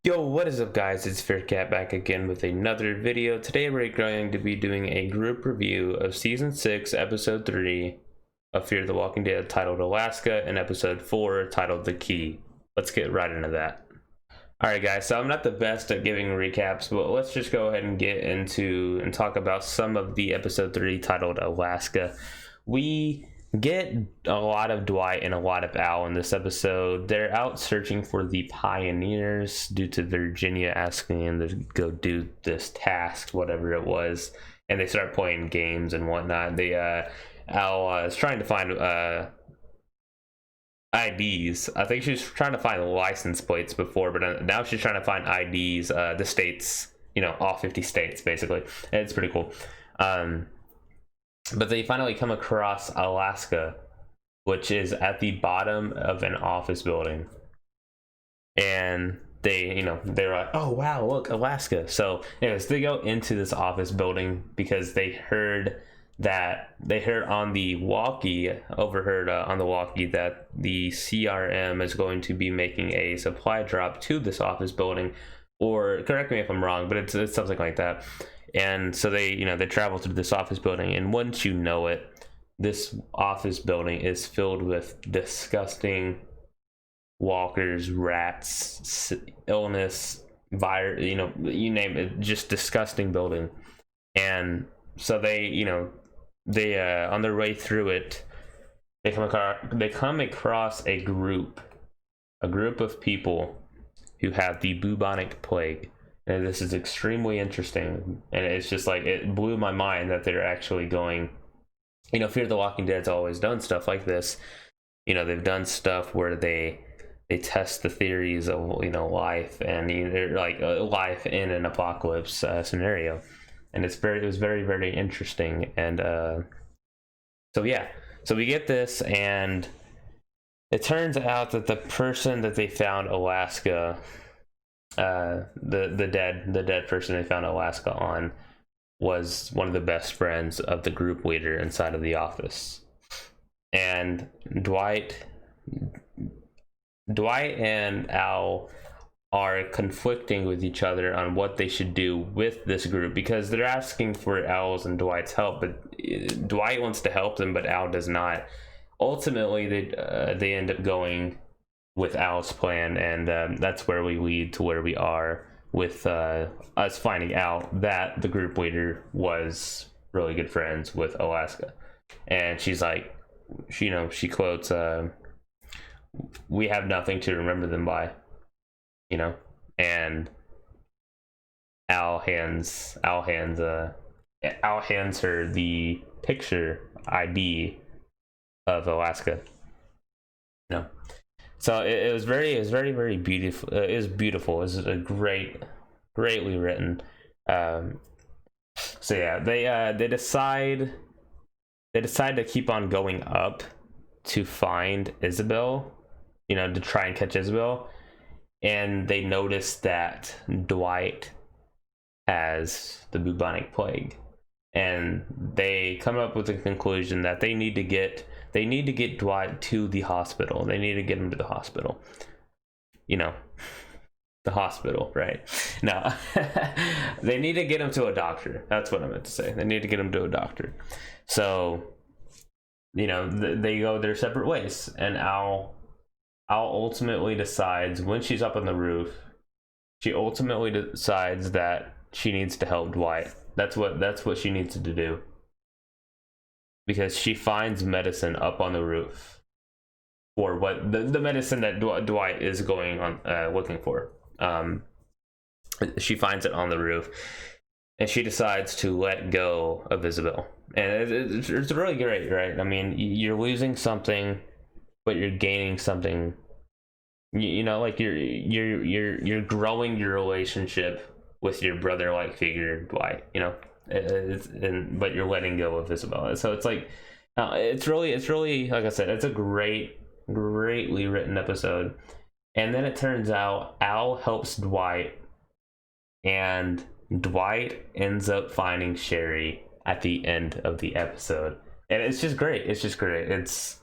Yo, what is up guys, it's Faircat back again with another video. Today we're going to be doing a group review of Season 6, Episode 3 of Fear the Walking Dead titled Alaska and Episode 4 titled The Key. Let's get right into that. Alright guys, so I'm not the best at giving recaps, but let's just go ahead and get into and talk about some of the Episode 3 titled Alaska. We get a lot of Dwight and a lot of Al in this episode. They're out searching for the pioneers due to Virginia asking them to go do this task, whatever it was, and they start playing games and whatnot. Al is trying to find IDs. I think she was trying to find license plates before, but now she's trying to find IDs, the states, all 50 states basically. And it's pretty cool. But they finally come across Alaska, which is at the bottom of an office building. And they're like, oh wow, look, Alaska. So anyways, they go into this office building because they heard on the walkie, overheard on the walkie that the CRM is going to be making a supply drop to this office building, or correct me if I'm wrong, but it's something like that. And so they travel through this office building, and once you know it, this office building is filled with disgusting walkers, rats, illness, virus, you name it, just disgusting building. And so they on their way through it, they come across a group of people who have the bubonic plague. And this is extremely interesting, and it's just like, it blew my mind that they're actually going, Fear the Walking Dead's always done stuff like this. They've done stuff where they test the theories of life, and like life in an apocalypse scenario, and it was very, very interesting. And so we get this, and it turns out that the person that they found Alaska, the dead person they found Alaska on, was one of the best friends of the group leader inside of the office. And Dwight and Al are conflicting with each other on what they should do with this group, because they're asking for Al's and Dwight's help, but Dwight wants to help them, but Al does not. Ultimately, they end up going with Al's plan, and that's where we lead to where we are with us finding out that the group leader was really good friends with Alaska. And she's like, she quotes, "We have nothing to remember them by," and Al hands her the picture ID of Alaska. So it was very, very beautiful. It was beautiful. It was a greatly written. So yeah, they decide to keep on going up to find Isabel, to try and catch Isabel, and they notice that Dwight has the bubonic plague, and they come up with the conclusion that they need to get Dwight to the hospital. They need to get him to the hospital. The hospital, right? No, they need to get him to a doctor. That's what I meant to say. They need to get him to a doctor. So, they go their separate ways, and Al ultimately decides, when she's up on the roof, she ultimately decides that she needs to help Dwight. That's what she needs to do, because she finds medicine up on the roof, or what the medicine that Dwight is going on looking for. She finds it on the roof, and she decides to let go of Isabel. And it's really great, right? I mean, you're losing something, but you're gaining something. Like you're growing your relationship with your brother-like figure, Dwight. But you're letting go of Isabel. So it's like, it's really, like I said, it's a greatly written episode. And then it turns out Al helps Dwight, and Dwight ends up finding Sherry at the end of the episode. And it's just great. It's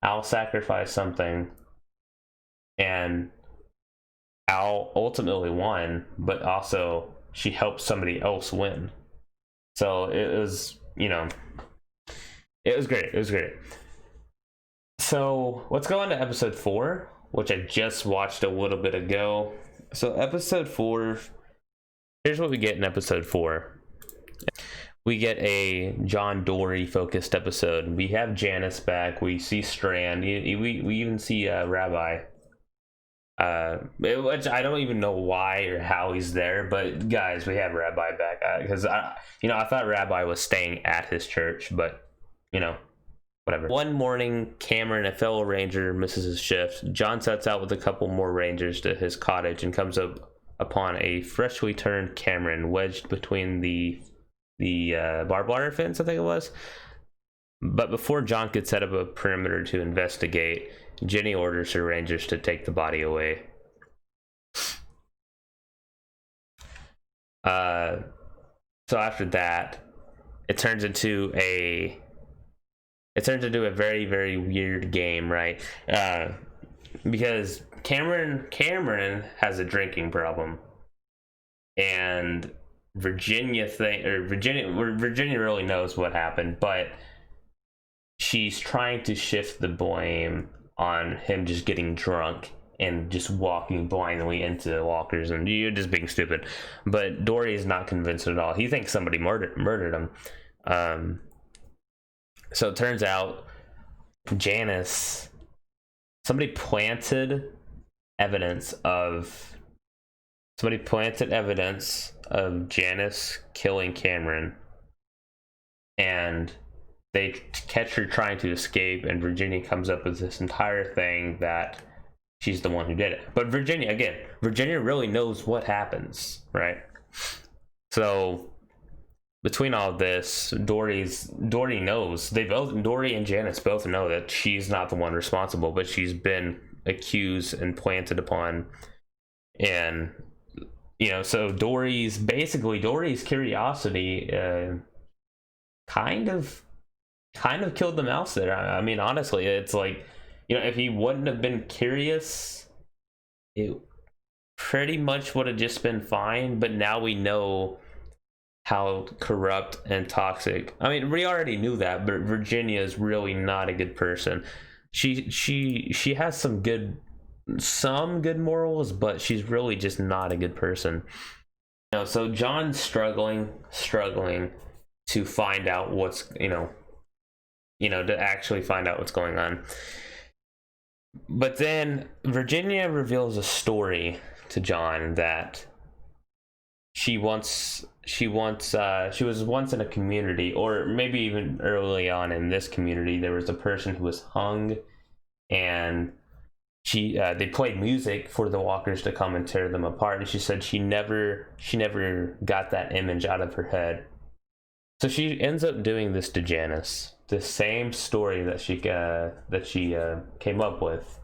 Al sacrificed something, and Al ultimately won, but also she helped somebody else win. So it was, it was great. It was great. So let's go on to episode 4, which I just watched a little bit ago. So episode 4, here's what we get in episode 4. We get a John Dorie focused episode. We have Janice back. We see Strand. We even see Rabbi. Which I don't even know why or how he's there, but guys, we have Rabbi back because I thought Rabbi was staying at his church, but whatever. One morning, Cameron, a fellow ranger, misses his shift. John sets out with a couple more rangers to his cottage and comes upon a freshly turned Cameron wedged between the barbed wire fence, I think it was. But before John could set up a perimeter to investigate, Jenny orders her rangers to take the body away. So after that, it turns into a very, very weird game, right? Because Cameron has a drinking problem, and Virginia really knows what happened, but she's trying to shift the blame on him just getting drunk and just walking blindly into the walkers, and you're just being stupid. But Dorie is not convinced at all. He thinks somebody murdered him. So it turns out somebody planted evidence of Janice killing Cameron, and they catch her trying to escape, and Virginia comes up with this entire thing that she's the one who did it. But Virginia really knows what happens, right? So between all of this, Dorie knows, Dorie and Janice both know that she's not the one responsible, but she's been accused and planted upon. And so Dorie's curiosity kind of killed the mouse there. I mean, honestly, it's like, if he wouldn't have been curious, it pretty much would have just been fine. But now we know how corrupt and toxic. I mean, we already knew that, but Virginia is really not a good person. She has some good morals, but she's really just not a good person. So John's struggling to find out what's to actually find out what's going on. But then Virginia reveals a story to John that she was once in a community, or maybe even early on in this community, there was a person who was hung, and they played music for the walkers to come and tear them apart, and she said she never got that image out of her head. So she ends up doing this to Janice. The same story that she came up with,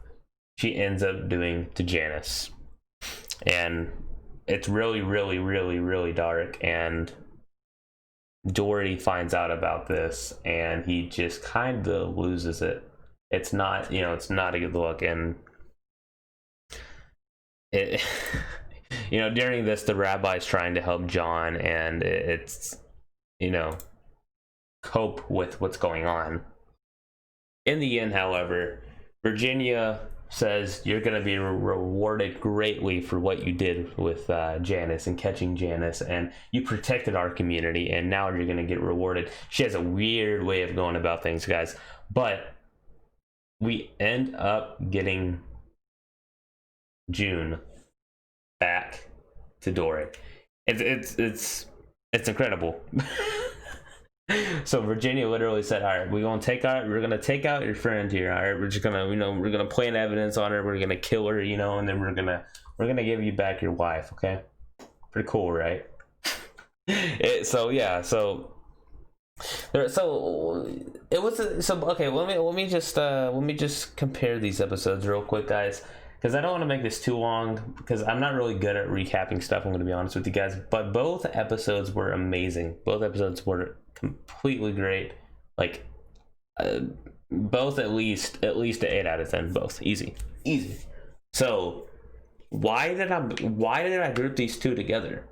she ends up doing to Janice. And it's really, really, really, really dark, and Dorie finds out about this, and he just kind of loses it. It's not a good look, and it during this, the rabbi's trying to help John, and it's cope with what's going on. In the end, however, Virginia says you're going to be rewarded greatly for what you did with Janice and catching Janice, and you protected our community, and now you're going to get rewarded. She has a weird way of going about things, guys, but we end up getting June back to Dorie. It's incredible. So Virginia literally said, all right, we're gonna take out your friend here. All right, we're just gonna we're gonna plant evidence on her, we're gonna kill her, and then we're gonna give you back your wife. Okay, pretty cool, right? So okay, let me just compare these episodes real quick, guys, because I don't want to make this too long, because I'm not really good at recapping stuff, I'm going to be honest with you guys. But both episodes were amazing. Both episodes were completely great. Like, both at least an 8 out of 10. Both easy. So why did I group these two together?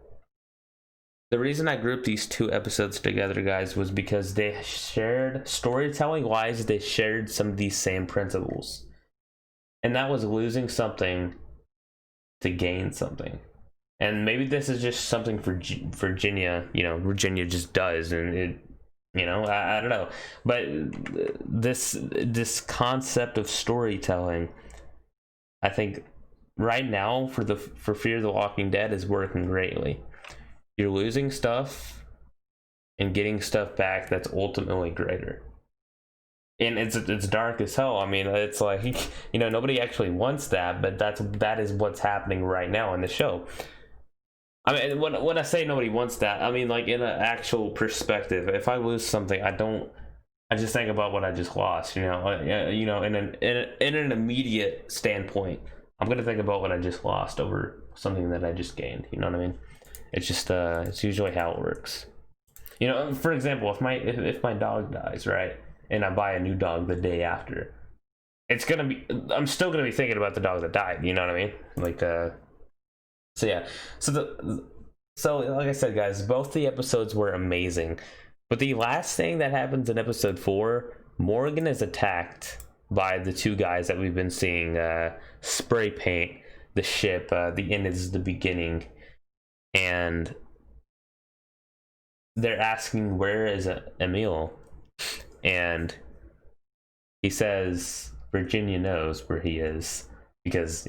The reason I grouped these two episodes together, guys, was because they shared, storytelling wise, they shared some of these same principles. And that was losing something to gain something. And maybe this is just something for Virginia, Virginia just does, and it, I don't know. But this concept of storytelling, I think right now for Fear the Walking Dead is working greatly. You're losing stuff and getting stuff back that's ultimately greater. And it's dark as hell. I mean, it's like, nobody actually wants that, but that is what's happening right now in the show. I mean, when I say nobody wants that, I mean like in an actual perspective. If I lose something, I just think about what I just lost. In an immediate standpoint, I'm gonna think about what I just lost over something that I just gained. You know what I mean? It's just it's usually how it works. For example, if my dog dies, right, and I buy a new dog the day after, I'm still gonna be thinking about the dog that died. You know what I mean? Like so yeah. So like I said, guys, both the episodes were amazing, but the last thing that happens in episode 4, Morgan is attacked by the two guys that we've been seeing spray paint the ship. The end is the beginning. And they're asking, where is Emil? And he says Virginia knows where he is, because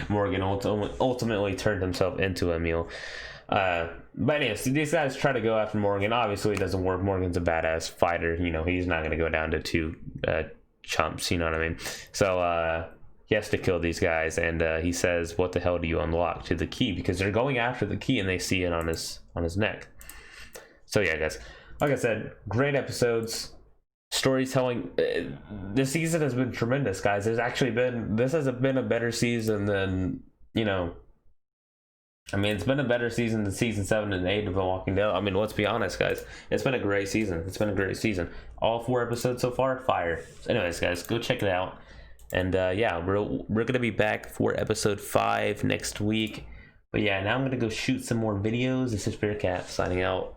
Morgan ultimately turned himself into Emil. But anyways, these guys try to go after Morgan. Obviously it doesn't work. Morgan's a badass fighter. He's not going to go down to two chumps, you know what I mean? So he has to kill these guys, and he says, what the hell do you unlock to the key? Because they're going after the key and they see it on his neck. So yeah, guys, like I said, great episodes. Storytelling, this season has been tremendous, guys. This has been a better season than, it's been a better season than season 7 and 8 of The Walking Dead. I mean, let's be honest, guys. It's been a great season. All 4 episodes so far, fire. So anyways, guys, go check it out. And yeah, we're gonna be back for episode 5 next week. But yeah, now I'm gonna go shoot some more videos. This is Bearcat signing out.